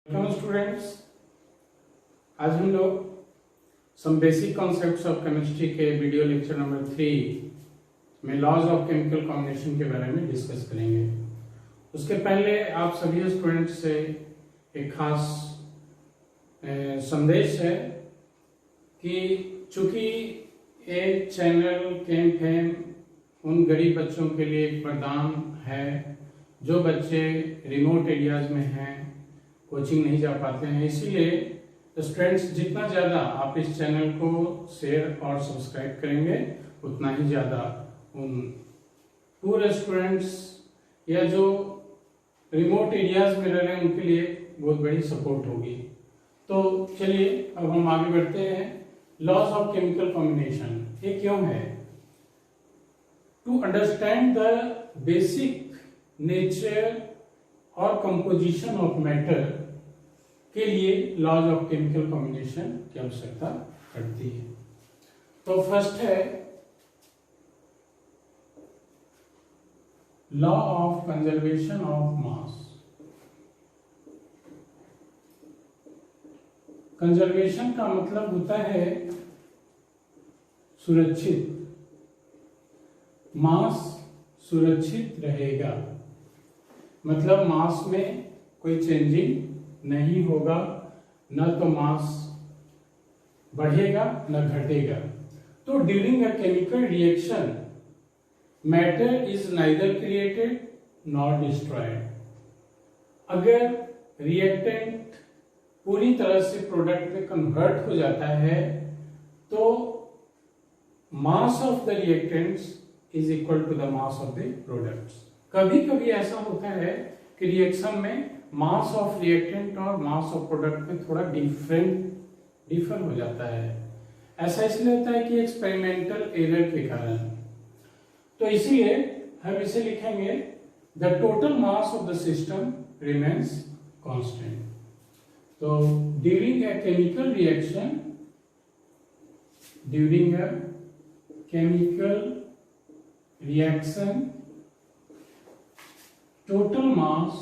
Welcome students. आज हम लोग some basic concepts of chemistry के वीडियो लेक्चर नंबर 3 में लॉज ऑफ केमिकल कॉम्बिनेशन के बारे में डिस्कस करेंगे। उसके पहले आप सभी स्टूडेंट्स से एक खास संदेश है कि चूंकि एक चैनल केम फेम उन गरीब बच्चों के लिए एक वरदान है जो बच्चे रिमोट एरियाज में हैं, कोचिंग नहीं जा पाते हैं, इसीलिए स्टूडेंट्स जितना ज़्यादा आप इस चैनल को शेयर और सब्सक्राइब करेंगे उतना ही ज़्यादा उन पूरे स्टूडेंट्स या जो रिमोट एरियाज में रह रहे हैं उनके लिए बहुत बड़ी सपोर्ट होगी। तो चलिए अब हम आगे बढ़ते हैं। लॉज ऑफ केमिकल कॉम्बिनेशन ये क्यों है? To understand the basic nature और कंपोजिशन ऑफ मैटर के लिए लॉज ऑफ केमिकल कॉम्बिनेशन की आवश्यकता पड़ती है। तो फर्स्ट है law of conservation of mass. Conservation का मतलब होता है सुरक्षित, मास सुरक्षित रहेगा, मतलब मास में कोई चेंजिंग नहीं होगा, न तो मास बढ़ेगा न घटेगा। तो during a chemical reaction matter is neither created not destroyed. अगर रिएक्टेंट पूरी तरह से प्रोडक्ट में कन्वर्ट हो जाता है तो mass of the reactants is equal to the mass of the products. कभी कभी ऐसा होता है कि रिएक्शन में मास ऑफ रिएक्टेंट और मास ऑफ प्रोडक्ट में थोड़ा डिफर हो जाता है। ऐसा इसलिए होता है कि एक्सपेरिमेंटल एरर के कारण। तो इसीलिए हम इसे लिखेंगे the total mass of the system remains constant. तो during a chemical reaction, during a chemical reaction total mass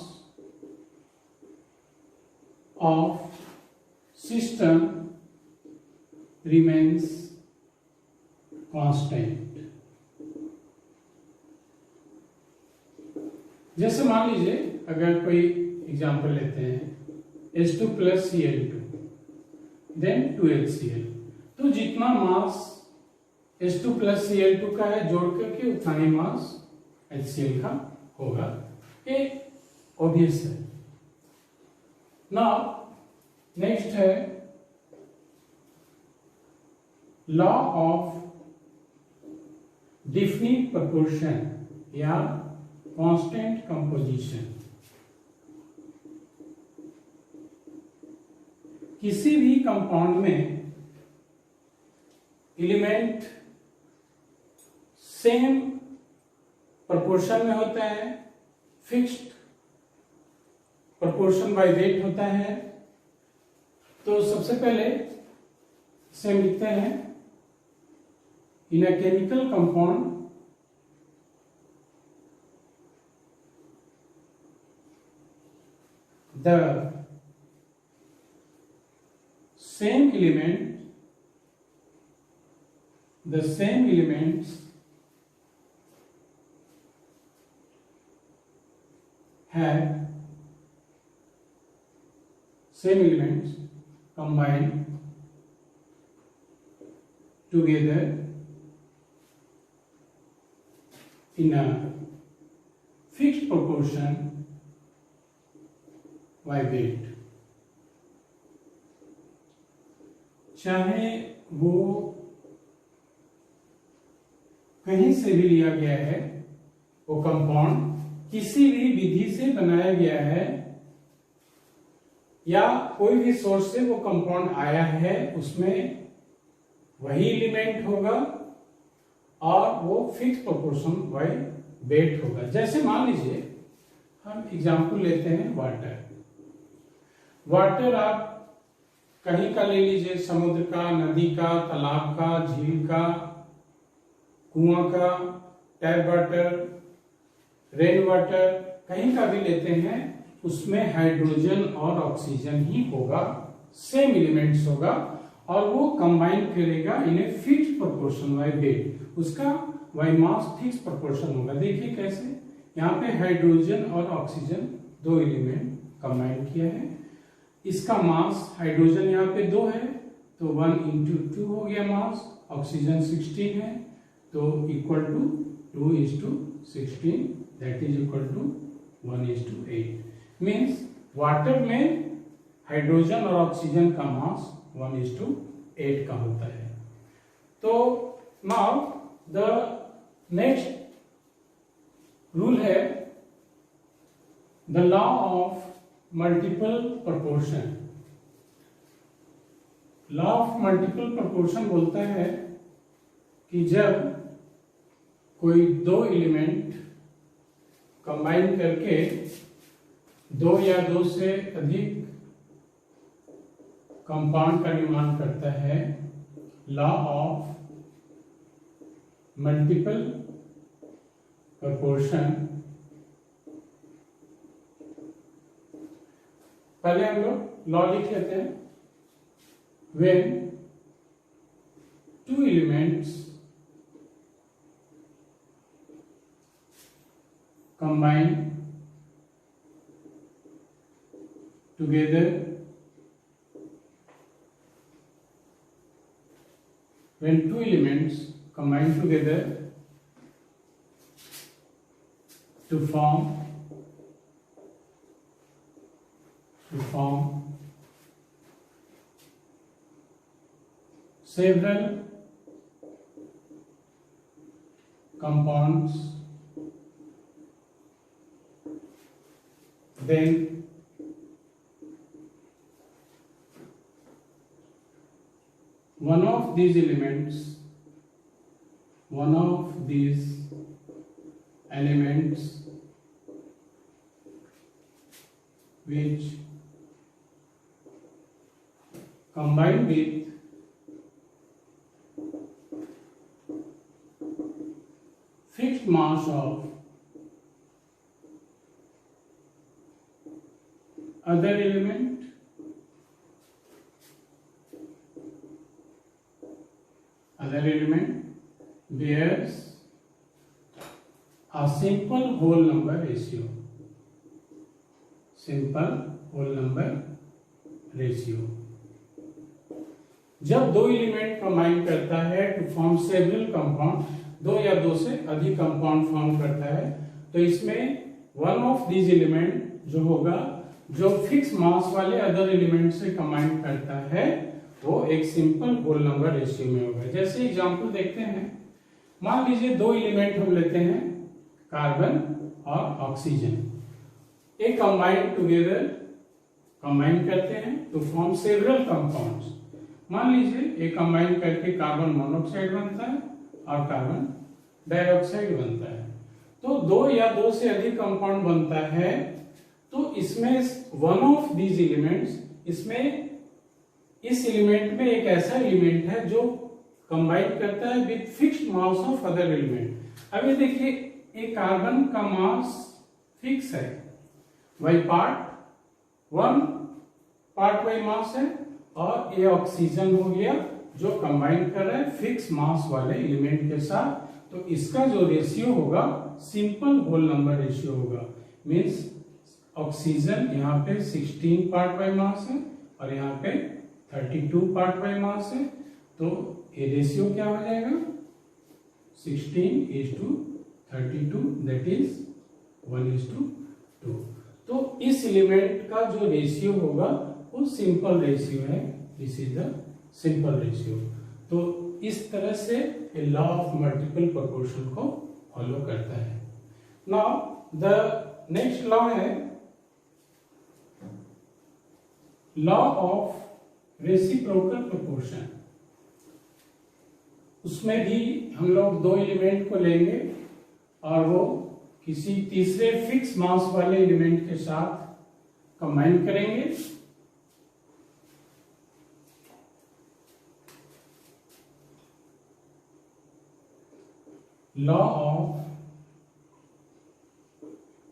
of system remains constant। जैसे मान लीजिए अगर कोई एग्जांपल लेते हैं H2 plus Cl2 then 2HCl, तो जितना मास H2 plus Cl2 का है जोड़ करके उतना ही मास HCl का होगा। ये ऑब्वियस है। नाउ नेक्स्ट है लॉ ऑफ डिफिनिट प्रोपोर्शन या कांस्टेंट कंपोजिशन। किसी भी कंपाउंड में एलिमेंट सेम प्रोपोर्शन में होता है, फिक्स्ड प्रोपोर्शन बाय वेट होता है। तो सबसे पहले सेम लिखते हैं in a chemical compound the same elements combined together in a fixed proportion by weight। चाहे वो कहीं से भी लिया गया है, वो कंपाउंड किसी भी विधि से बनाया गया है या कोई भी सोर्स से वो कंपाउंड आया है, उसमें वही एलिमेंट होगा और वो फिक्स प्रोपोर्शन बाय वेट होगा। जैसे मान लीजिए हम एग्जांपल लेते हैं वाटर। वाटर आप कहीं का ले लीजिए, समुद्र का, नदी का, तालाब का, झील का, कुआं का, टैप वाटर, रेन वाटर, कहीं का भी लेते हैं, उसमें हाइड्रोजन और ऑक्सीजन ही होगा, सेम एलिमेंट्स होगा, और वो कंबाइन करेगा in a fixed proportion by weight, उसका बाय मास फिक्स प्रोपोर्शन होगा। देखिए कैसे, यहाँ पे हाइड्रोजन और ऑक्सीजन दो एलिमेंट कंबाइन किया है, इसका मास हाइड्रोजन यहाँ पे 2 है तो 1 into 2 हो गया मास, ऑक्सीजन 16 है तो equal to 2 is to 16, that is equal to 1 is to 8। Means water में हाइड्रोजन और ऑक्सीजन का मास 1 is to 8 का होता है। तो नाउ द नेक्स्ट रूल है the law of multiple proportion. Law of multiple proportion बोलता है कि जब कोई दो एलिमेंट कंबाइन करके दो या दो से अधिक कंपाउंड का निर्माण करता है, लॉ ऑफ मल्टीपल प्रोपोर्शन। पहले हम लोग लॉ लिख लेते हैं। When two elements combine together, when two elements combine together to form several compounds, then one of these elements which combine with fixed mass of other element bears a simple whole number ratio। जब दो element combine करता है to form several compound, दो या दो से अधिक compound form करता है, तो इसमें वन ऑफ दीज एलिमेंट जो होगा, जो फिक्स मास वाले अदर एलिमेंट से कंबाइन करता है, वो एक सिंपल होल नंबर रेशियो में होगा। जैसे एग्जांपल देखते हैं, मान लीजिए दो एलिमेंट हम लेते हैं, कार्बन और ऑक्सीजन, एक कंबाइन करते हैं टू फॉर्म सेवरल कंपाउंड्स। मान लीजिए एक कंबाइन करके कार्बन मोनोऑक्साइड बनता है और कार्बन डाइऑक्साइड बनता है, तो दो या दो से अधिक कंपाउंड बनता है, तो इसमें वन ऑफ दीज एलिमेंट्स, इसमें इस एलिमेंट में एक ऐसा एलिमेंट है जो कंबाइन करता है with fixed mass of other element. अब ये देखिए, एक कार्बन का मास फिक्स है, वही वन पार्ट वाई मास है, और ये ऑक्सीजन हो गया जो कंबाइन कर रहा है फिक्स मास वाले एलिमेंट के साथ, तो इसका जो रेशियो होगा सिंपल होल नंबर रेशियो होगा। मींस ऑक्सीजन यहाँ पे 16 पार्ट बाय मास है और यहाँ पे 32 पार्ट बाय मास है, तो ये रेशियो क्या हो जाएगा, 16:32, दैट इज 1:2। तो इस एलिमेंट का जो रेशियो होगा वो सिंपल रेशियो है, this is the simple ratio. तो इस तरह से लॉ ऑफ मल्टीपल प्रोपोर्शन को फॉलो करता है। नाउ द नेक्स्ट लॉ है लॉ ऑफ रेसिप्रोकल प्रोपोर्शन। उसमें भी हम लोग दो एलिमेंट को लेंगे और वो किसी तीसरे फिक्स मास वाले एलिमेंट के साथ कंबाइन करेंगे, लॉ ऑफ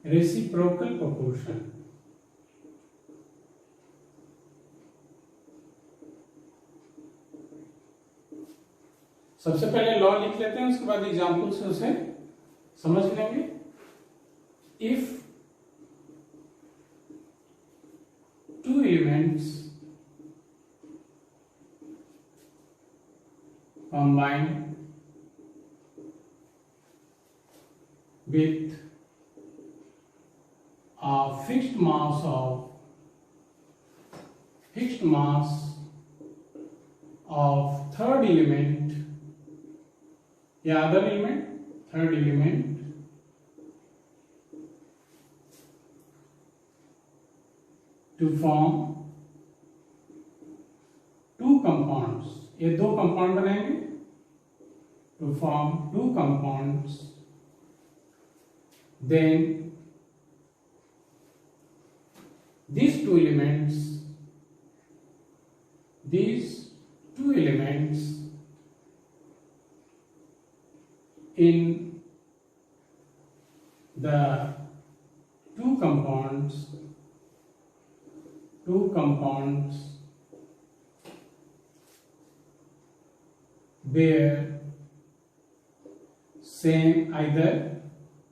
रेसिप्रोकल प्रोपोर्शन। सबसे पहले लॉ लिख लेते हैं, उसके बाद एग्जाम्पल से उसे समझ लेंगे। If two elements combine with a fixed mass of third element या other element, third element to form two compounds, ये दो कंपाउंड बनाएंगे, to form two compounds, then these two elements in the two compounds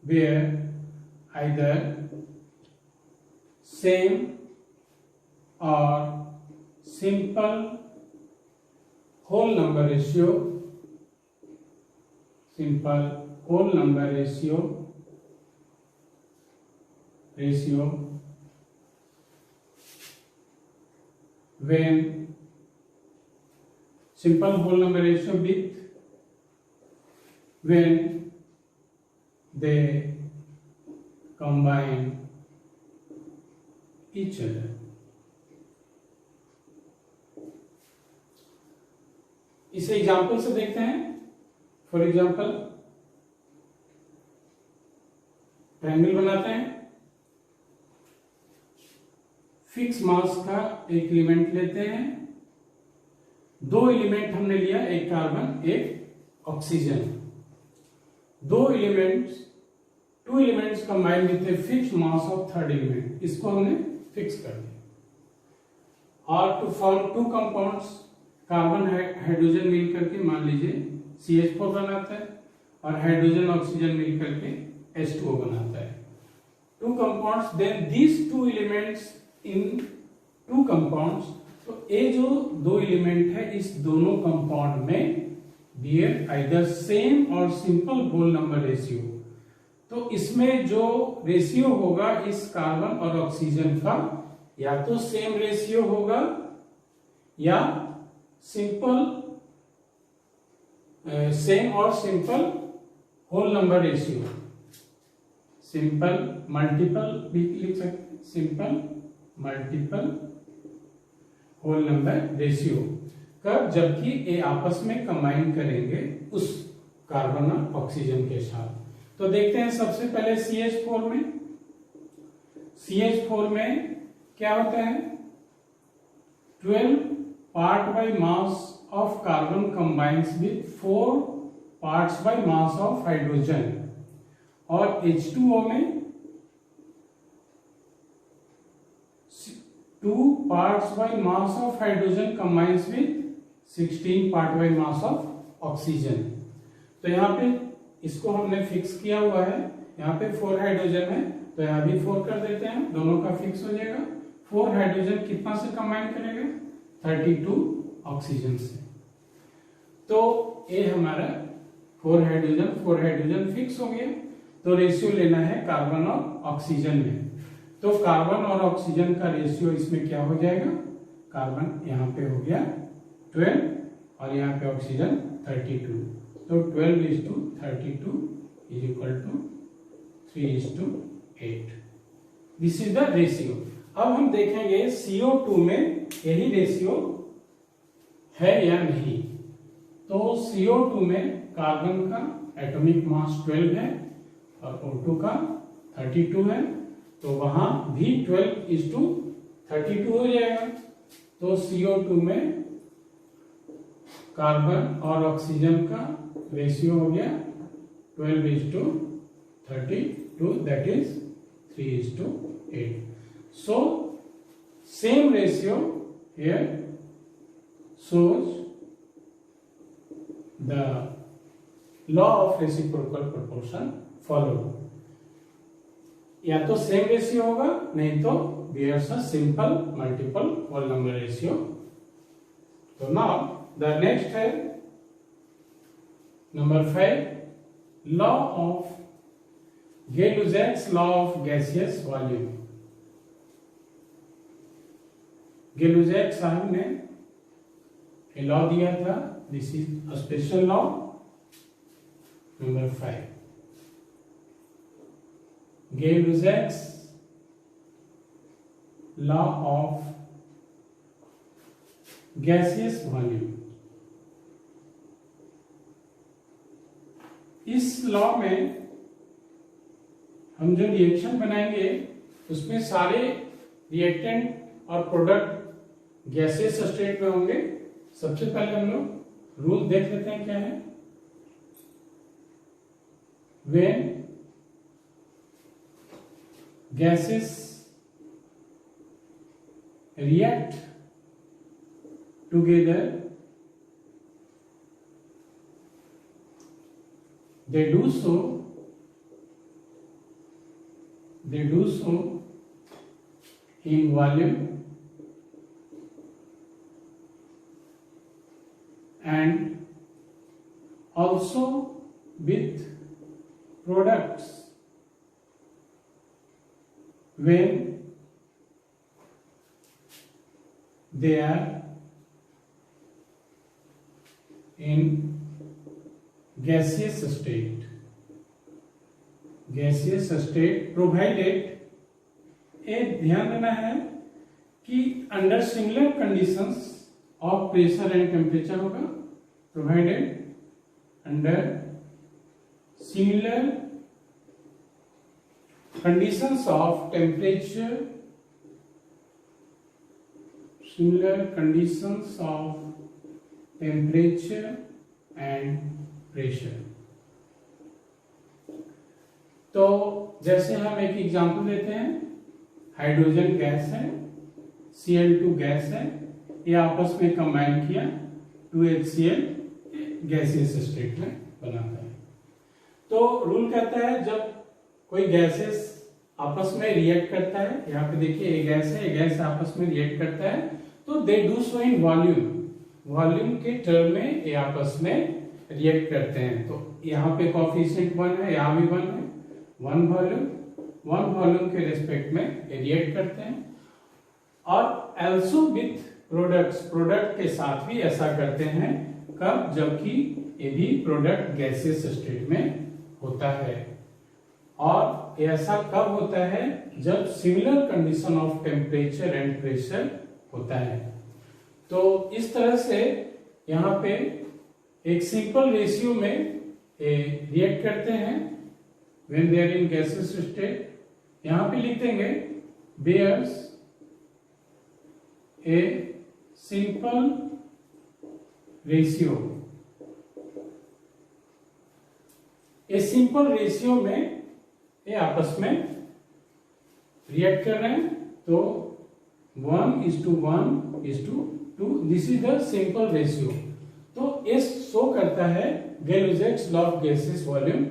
bear either same or simple whole number ratio when simple whole number ratio with when they combine each other. इसे example से देखते हैं। For example triangle बनाते हैं, fix mass का एक element लेते हैं, दो एलिमेंट हमने लिया, एक कार्बन एक oxygen, two elements combine with a fixed mass of third element, इसको हमने फिक्स कर दिया। और to form two compounds, carbon hydrogen मिल करके मान लीजिए CH4 बनाता है और हाइड्रोजन ऑक्सीजन मिल करके H2O बनाता है। Two compounds, then these two elements in two compounds, तो ये जो दो एलिमेंट है इस दोनों कंपाउंड में बियर आइदर सेम और सिंपल होल नंबर रेशियो, तो इसमें जो रेशियो होगा इस कार्बन और ऑक्सीजन का या तो सेम रेशियो होगा या सेम और simple whole number ratio, simple multiple भी लिख सकते हैं, simple multiple whole number ratio कब, जबकि ये आपस में कंबाइन करेंगे उस कार्बन और ऑक्सीजन के साथ। तो देखते हैं सबसे पहले CH4 में क्या होता है, 12 part by mass of carbon combines with 4 parts by mass of hydrogen, और H2O में 2 parts by mass of hydrogen combines with 16 part by mass of oxygen. तो यहाँ पे इसको हमने फिक्स किया हुआ है, यहाँ पे 4 हाइड्रोजन है तो यहाँ भी 4 कर देते हैं, दोनों का फिक्स हो जाएगा। 4 हाइड्रोजन कितना से कंबाइन करेगा, 32 ऑक्सीजन से। तो ये हमारा 4 हाइड्रोजन फिक्स हो गया। तो रेशियो लेना है कार्बन और ऑक्सीजन में, तो कार्बन और ऑक्सीजन का रेशियो इसमें क्या हो जाएगा, कार्बन यहाँ पे हो गया 12 और यहाँ पे ऑक्सीजन 32, तो 12:32 is equal to 3:8। This is the ratio. अब हम देखेंगे CO2 में यही रेशियो है या नहीं। तो CO2 में कार्बन का एटॉमिक मास 12 है और O2 का 32 है, तो वहां भी 12:32 हो जाएगा। तो CO2 में कार्बन और ऑक्सीजन का रेशियो हो गया 12:32, that is 3:8। So same ratio here shows the law of reciprocal proportion follow. या तो सेम रेशियो होगा, नहीं तो there's a simple multiple whole number ratio. So now the next है number 5, law of Gay-Lussac's law of gaseous volume. Gay-Lussac साहब ने एक law दिया था, this is a special law number 5. Gay-Lussac's law of gaseous volume. इस law में हम जो रिएक्शन बनाएंगे उसमें सारे रिएक्टेंट और प्रोडक्ट गैसियस स्टेट में होंगे. सबसे पहले हम लोग रूल देख लेते हैं क्या है. When gases react together, they do so in volume and also with products when they are in gaseous state. Gaseous state provided, एक ध्यान देना है कि under similar conditions of pressure and temperature होगा. Provided under similar conditions of temperature, similar conditions of temperature and pressure. तो जैसे हम एक एग्जांपल लेते हैं, हाइड्रोजन गैस है, Cl2 गैस है, ये आपस में कंबाइन किया 2HCl गैसियस स्टेट में बनाता है. तो रूल कहता है जब कोई गैसेस आपस में रिएक्ट करता है, यहाँ पे देखिए ये गैस है, ये गैस आपस में रिएक्ट करता है, तो they do so in volume. Volume के टर्म में ये आपस में रिएक्ट करते हैं. तो यहाँ पे कोएफिशिएंट 1 है, यहाँ भी 1 है. 1 वॉल्यूम के रिस्पेक्ट में ये रिएक्ट करते हैं. और also विथ प्रोडक्ट्स, प्रोडक्ट के साथ भी ऐसा करते हैं. कब? जबकि ये भी प्रोडक्ट गैसियस स्टेट में होता है. और ऐसा कब होता है? जब similar condition of temperature and pressure होता है. तो इस तरह से यहाँ पे एक सिंपल रेशियो में रिएक्ट करते हैं when they are in gaseous state. यहाँ पे लिख देंगे bears a simple ratio. A simple ratio में ये आपस में रिएक्ट कर रहे हैं. तो 1:1:2, this is the simple ratio. तो ये शो करता है Gay-Lussac's law of gases volume